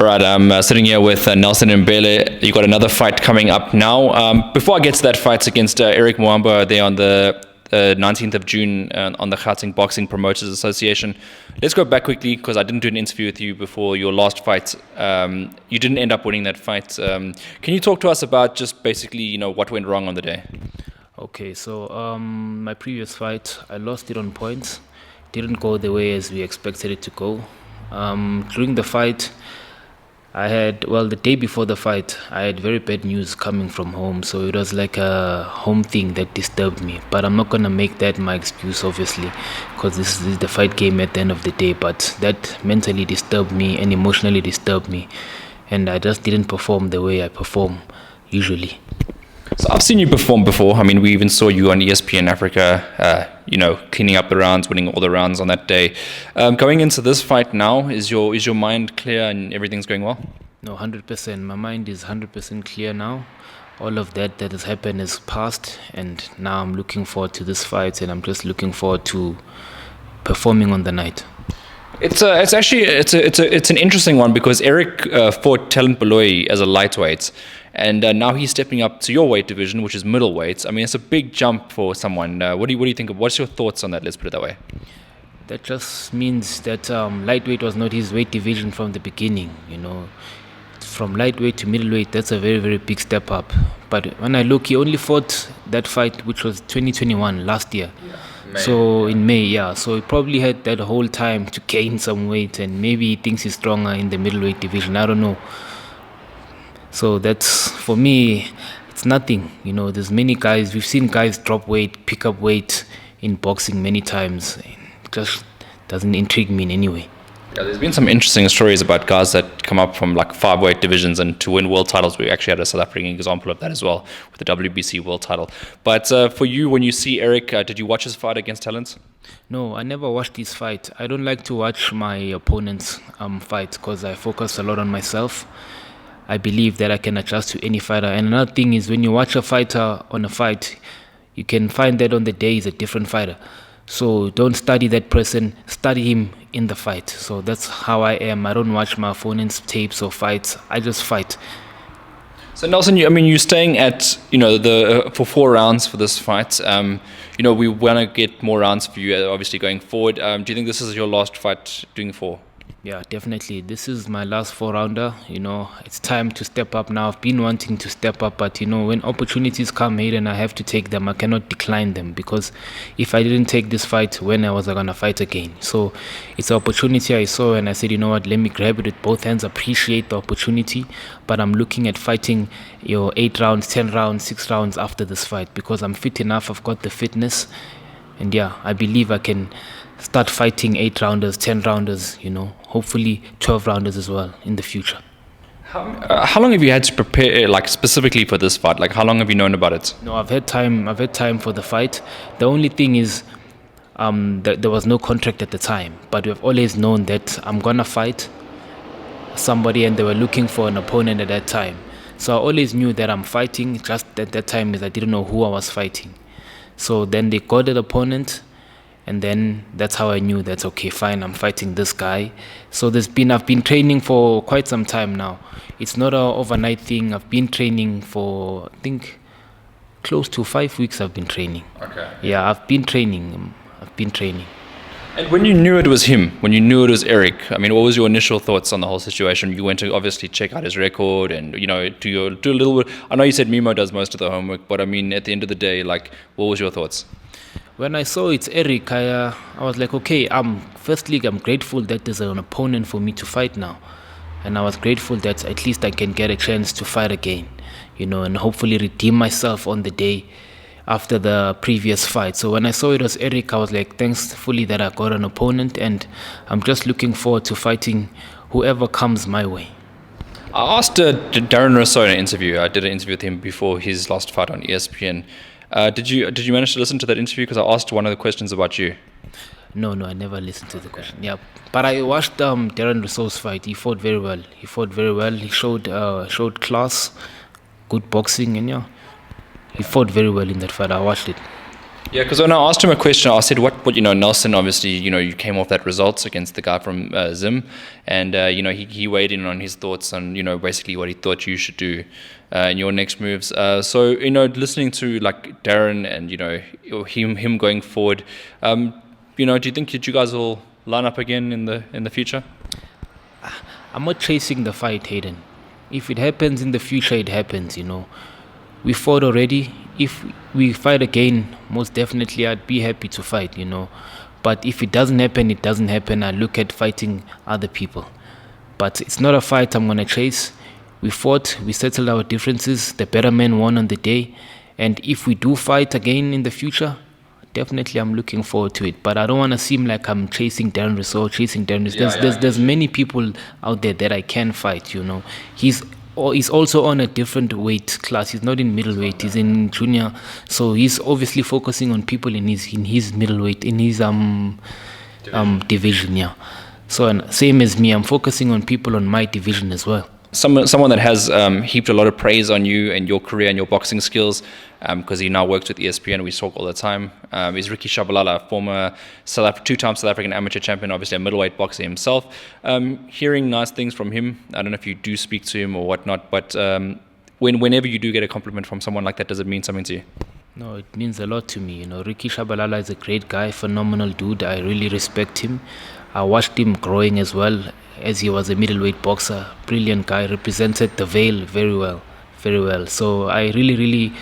right, I'm sitting here with Nelson and Mbhele. You got another fight coming up now. Before I get to that fight against Eric Muyamba there on the 19th of June on the Gauteng Boxing Promoters Association, let's go back quickly because I didn't do an interview with you before your last fight. You didn't end up winning that fight. Can you talk to us about just basically, what went wrong on the day? Okay, so my previous fight, I lost it on points. Didn't go the way as we expected it to go. During the fight, the day before the fight, I had very bad news coming from home, so it was like a home thing that disturbed me. But I'm not gonna make that my excuse, obviously, because this is the fight game at the end of the day. But that mentally disturbed me and emotionally disturbed me, and I just didn't perform the way I perform usually. So I've seen you perform before. I mean, we even saw you on ESPN Africa, cleaning up the rounds, winning all the rounds on that day. Going into this fight now, is your mind clear and everything's going well? No, 100%. My mind is 100% clear now. All of that has happened is past, and now I'm looking forward to this fight, and I'm just looking forward to performing on the night. It's an interesting one because Eric fought Talent Beloy as a lightweight, and now he's stepping up to your weight division, which is middleweight. I mean, it's a big jump for someone. What do you think of? What's your thoughts on that? Let's put it that way. That just means that lightweight was not his weight division from the beginning. From lightweight to middleweight, that's a very, very big step up. But when I look, he only fought that fight, which was 2021, last year. May. So in May, yeah. So he probably had that whole time to gain some weight, and maybe he thinks he's stronger in the middleweight division. I don't know. So that's, for me, it's nothing. There's many guys, we've seen guys drop weight, pick up weight in boxing many times. It just doesn't intrigue me in any way. Yeah, there's been some interesting stories about guys that come up from like 5 weight divisions and to win world titles. We actually had a South African example of that as well with the WBC world title. But for you, when you see Eric, did you watch his fight against Talent? No, I never watched his fight. I don't like to watch my opponent's fight because I focus a lot on myself. I believe that I can adjust to any fighter. And another thing is when you watch a fighter on a fight, you can find that on the day he's a different fighter. So don't study that person, study him in the fight. So that's how I am. I don't watch my opponent's tapes or fights. I just fight. So Nelson, you're staying at for 4 rounds for this fight. We want to get more rounds for you, obviously going forward. Do you think this is your last fight doing 4? Yeah, definitely. This is my last 4-rounder. It's time to step up now. I've been wanting to step up, but when opportunities come here and I have to take them, I cannot decline them, because if I didn't take this fight, when I was gonna fight again? So it's an opportunity I saw, and I said, let me grab it with both hands. Appreciate the opportunity, but I'm looking at fighting 8 rounds, 10 rounds, 6 rounds after this fight, because I'm fit enough. I've got the fitness, and yeah, I believe I can start fighting 8 rounders, 10 rounders, hopefully 12 rounders as well in the future. How long have you had to prepare, specifically for this fight? How long have you known about it? No, I've had time for the fight. The only thing is that there was no contract at the time, but we've always known that I'm gonna fight somebody, and they were looking for an opponent at that time. So I always knew that I'm fighting. Just at that time is I didn't know who I was fighting. So then they got an opponent, and then that's how I knew that's okay, fine, I'm fighting this guy. So I've been training for quite some time now. It's not an overnight thing. I've been training for, I think, close to 5 weeks I've been training. Okay. Yeah, I've been training. And when you knew it was him, when you knew it was Eric, what was your initial thoughts on the whole situation? You went to obviously check out his record and, do a little bit. I know you said Mimo does most of the homework, but at the end of the day, what was your thoughts? When I saw it's Eric, I was like, okay, firstly, I'm grateful that there's an opponent for me to fight now. And I was grateful that at least I can get a chance to fight again, and hopefully redeem myself on the day after the previous fight. So when I saw it was Eric, I was like, thankfully that I got an opponent, and I'm just looking forward to fighting whoever comes my way. I asked Darren Rousseau in an interview. I did an interview with him before his last fight on ESPN. Did you manage to listen to that interview? Because I asked one of the questions about you. No, I never listened to the question. Yeah, but I watched Darren Rousseau's fight. He fought very well. He showed class, good boxing, and yeah, he fought very well in that fight. I watched it. Yeah, because when I asked him a question, I said, "What? Nelson? Obviously, you came off that results against the guy from Zim, and he weighed in on his thoughts on basically what he thought you should do in your next moves. So listening to like Darren and him going forward, do you think that you guys will line up again in the future? I'm not chasing the fight, Hayden. If it happens in the future, it happens. We fought already. If we fight again, most definitely I'd be happy to fight. But if it doesn't happen, it doesn't happen. I look at fighting other people. But it's not a fight I'm gonna chase. We fought, we settled our differences. The better man won on the day. And if we do fight again in the future, definitely I'm looking forward to it. But I don't want to seem like I'm chasing Darren Rousseau, chasing Darren Rousseau. There's many people out there that I can fight. He's also on a different weight class. He's not in middleweight. He's in junior. So he's obviously focusing on people in his middleweight, in his division. Yeah. So and same as me, I'm focusing on people on my division as well. Someone that has heaped a lot of praise on you and your career and your boxing skills, because he now works with ESPN. We talk all the time. Is Ricky Shabalala, former two-time South African amateur champion, obviously a middleweight boxer himself. Hearing nice things from him. I don't know if you do speak to him or whatnot, but whenever you do get a compliment from someone like that, does it mean something to you? No, it means a lot to me. Ricky Shabalala is a great guy, phenomenal dude. I really respect him. I watched him growing as well as he was a middleweight boxer. Brilliant guy, represented the Vale very well, very well. So I really, really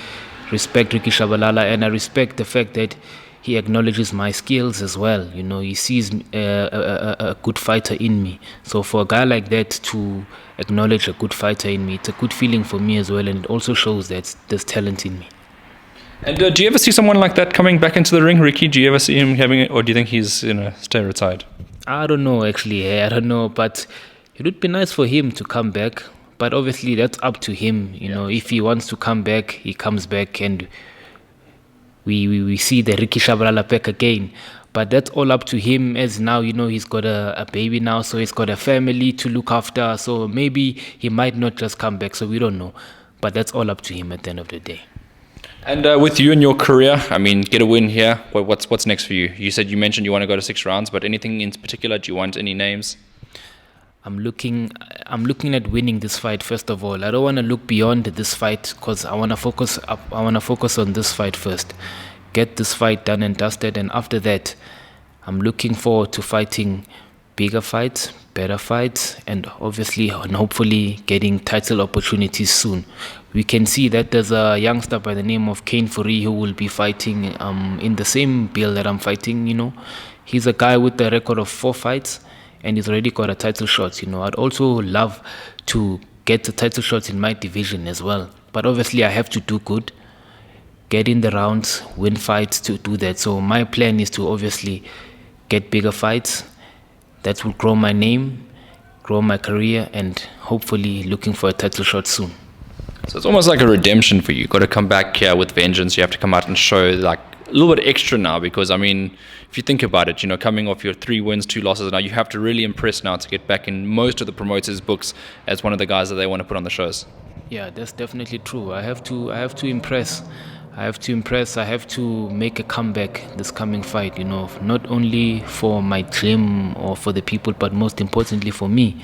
respect Ricky Shabalala, and I respect the fact that he acknowledges my skills as well. He sees a good fighter in me. So for a guy like that to acknowledge a good fighter in me, it's a good feeling for me as well, and it also shows that there's talent in me. And do you ever see someone like that coming back into the ring, Ricky? Do you ever see him having it, or do you think he's stay retired? I don't know, actually. I don't know, but it would be nice for him to come back. But obviously, that's up to him. If he wants to come back, he comes back, and we see the Ricky Shabalala back again. But that's all up to him, as now, he's got a baby now, so he's got a family to look after. So maybe he might not just come back, so we don't know. But that's all up to him at the end of the day. And with you and your career, get a win here. What's next for you? You mentioned you want to go to 6 rounds, but anything in particular? Do you want any names? I'm looking at winning this fight first of all. I don't want to look beyond this fight because I want to focus on this fight first. Get this fight done and dusted, and after that, I'm looking forward to fighting bigger fights, better fights, and obviously and hopefully getting title opportunities soon. We can see that there's a youngster by the name of Kane Fourie who will be fighting in the same bill that I'm fighting. He's a guy with a record of 4 fights, and he's already got a title shot. I'd also love to get the title shots in my division as well. But obviously I have to do good, get in the rounds, win fights to do that. So my plan is to obviously get bigger fights that will grow my name, grow my career, and hopefully looking for a title shot soon. So it's almost like a redemption for you. You've got to come back here with vengeance. You have to come out and show like a little bit extra now, because if you think about it, coming off your 3 wins, 2 losses, now you have to really impress now to get back in most of the promoters' books as one of the guys that they want to put on the shows. Yeah, that's definitely true. I have to impress. I have to make a comeback this coming fight, not only for my gym or for the people, but most importantly for me.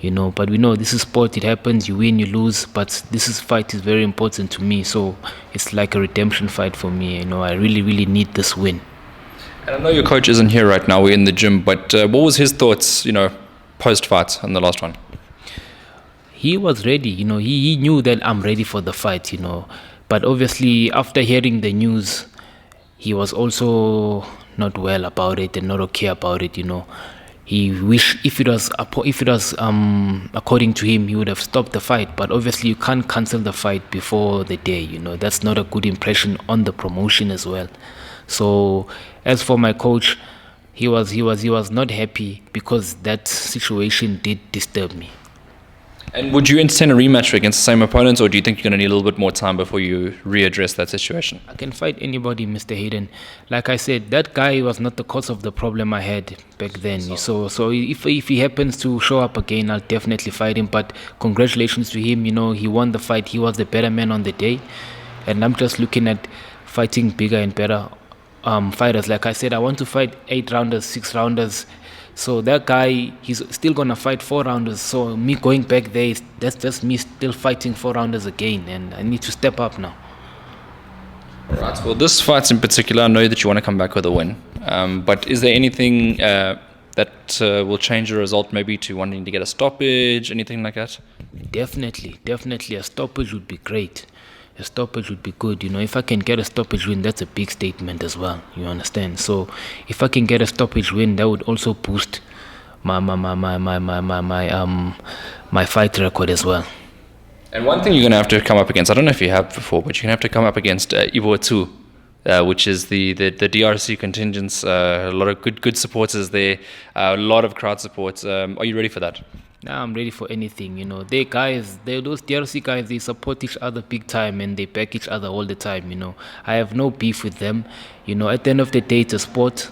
But we know this is sport. It happens. You win, you lose. But fight is very important to me. So it's like a redemption fight for me. I really, really need this win. And I know your coach isn't here right now. We're in the gym. But what was his thoughts, post-fight on the last one? He was ready. He knew that I'm ready for the fight. But obviously, after hearing the news, he was also not well about it and not okay about it. He wished if it was according to him, he would have stopped the fight. But obviously, you can't cancel the fight before the day. That's not a good impression on the promotion as well. So, as for my coach, he was not happy because that situation did disturb me. And would you entertain a rematch against the same opponents, or do you think you're going to need a little bit more time before you readdress that situation? I can fight anybody, Mr. Hayden. Like I said, that guy was not the cause of the problem I had back then. So if he happens to show up again, I'll definitely fight him. But congratulations to him. He won the fight. He was the better man on the day. And I'm just looking at fighting bigger and better fighters. Like I said, I want to fight 8 rounders, 6 rounders. So that guy, he's still gonna fight 4 rounders. So me going back there, that's just me still fighting 4 rounders again, and I need to step up now. All right. Well, this fight in particular, I know that you want to come back with a win. But is there anything that will change the result, maybe to wanting to get a stoppage, anything like that? Definitely, a stoppage would be great. A stoppage would be good. If I can get a stoppage win, that's a big statement as well. You understand? So if I can get a stoppage win, that would also boost my fight record as well. And one thing you're going to have to come up against, I don't know if you have before, but you're going to have to come up against Ebotu, which is the DRC contingents. A lot of good supporters there, a lot of crowd support. Are you ready for that? Nah, I'm ready for anything. Those DRC guys, they support each other big time and they back each other all the time. I have no beef with them. At the end of the day, it's a sport.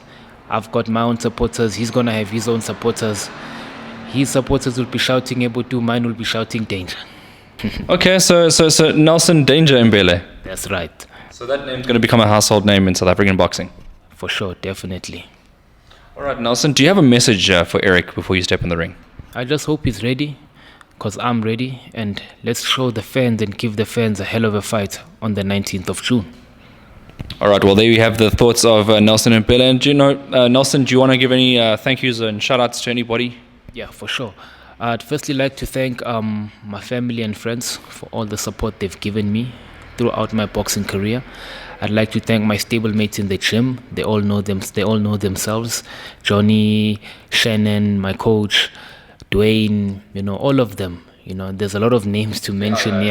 I've got my own supporters. He's gonna have his own supporters. His supporters will be shouting Ebotu, mine will be shouting danger. Okay, so Nelson Danger Mbhele. That's right. So that name's going to become a household name in South African boxing. For sure, definitely. All right, Nelson, do you have a message for Eric before you step in the ring? I just hope he's ready, because I'm ready, and let's show the fans and give the fans a hell of a fight on the 19th of June. All right, well, there you have the thoughts of Nelson Mbhele. And Nelson, do you want to give any thank yous and shout outs to anybody? Yeah, for sure. I'd firstly like to thank my family and friends for all the support they've given me throughout my boxing career. I'd like to thank my stablemates in the gym. They all know themselves. Johnny, Shannon, my coach, Dwayne, all of them. There's a lot of names to mention.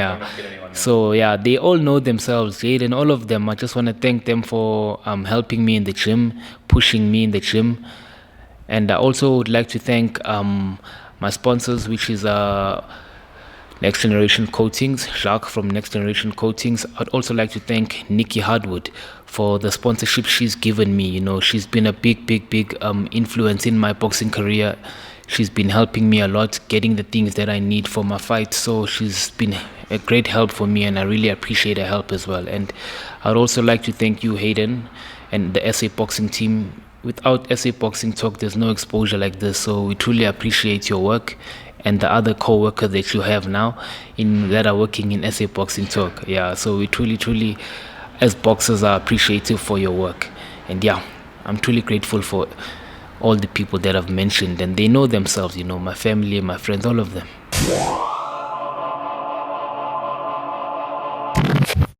So they all know themselves. Jaden, all of them. I just want to thank them for helping me in the gym, pushing me in the gym. And I also would like to thank my sponsors, which is Next Generation Coatings, Jacques from Next Generation Coatings. I'd also like to thank Nikki Hardwood for the sponsorship she's given me. She's been a big influence in my boxing career. She's been helping me a lot, getting the things that I need for my fight. So she's been a great help for me, and I really appreciate her help as well. And I'd also like to thank you, Hayden, and the SA Boxing team. Without SA Boxing Talk, there's no exposure like this. So we truly appreciate your work and the other co-workers that you have now that are working in SA Boxing Talk. Yeah, so we truly, as boxers, are appreciative for your work. And I'm truly grateful for all the people that I've mentioned, and they know themselves, my family, my friends, all of them.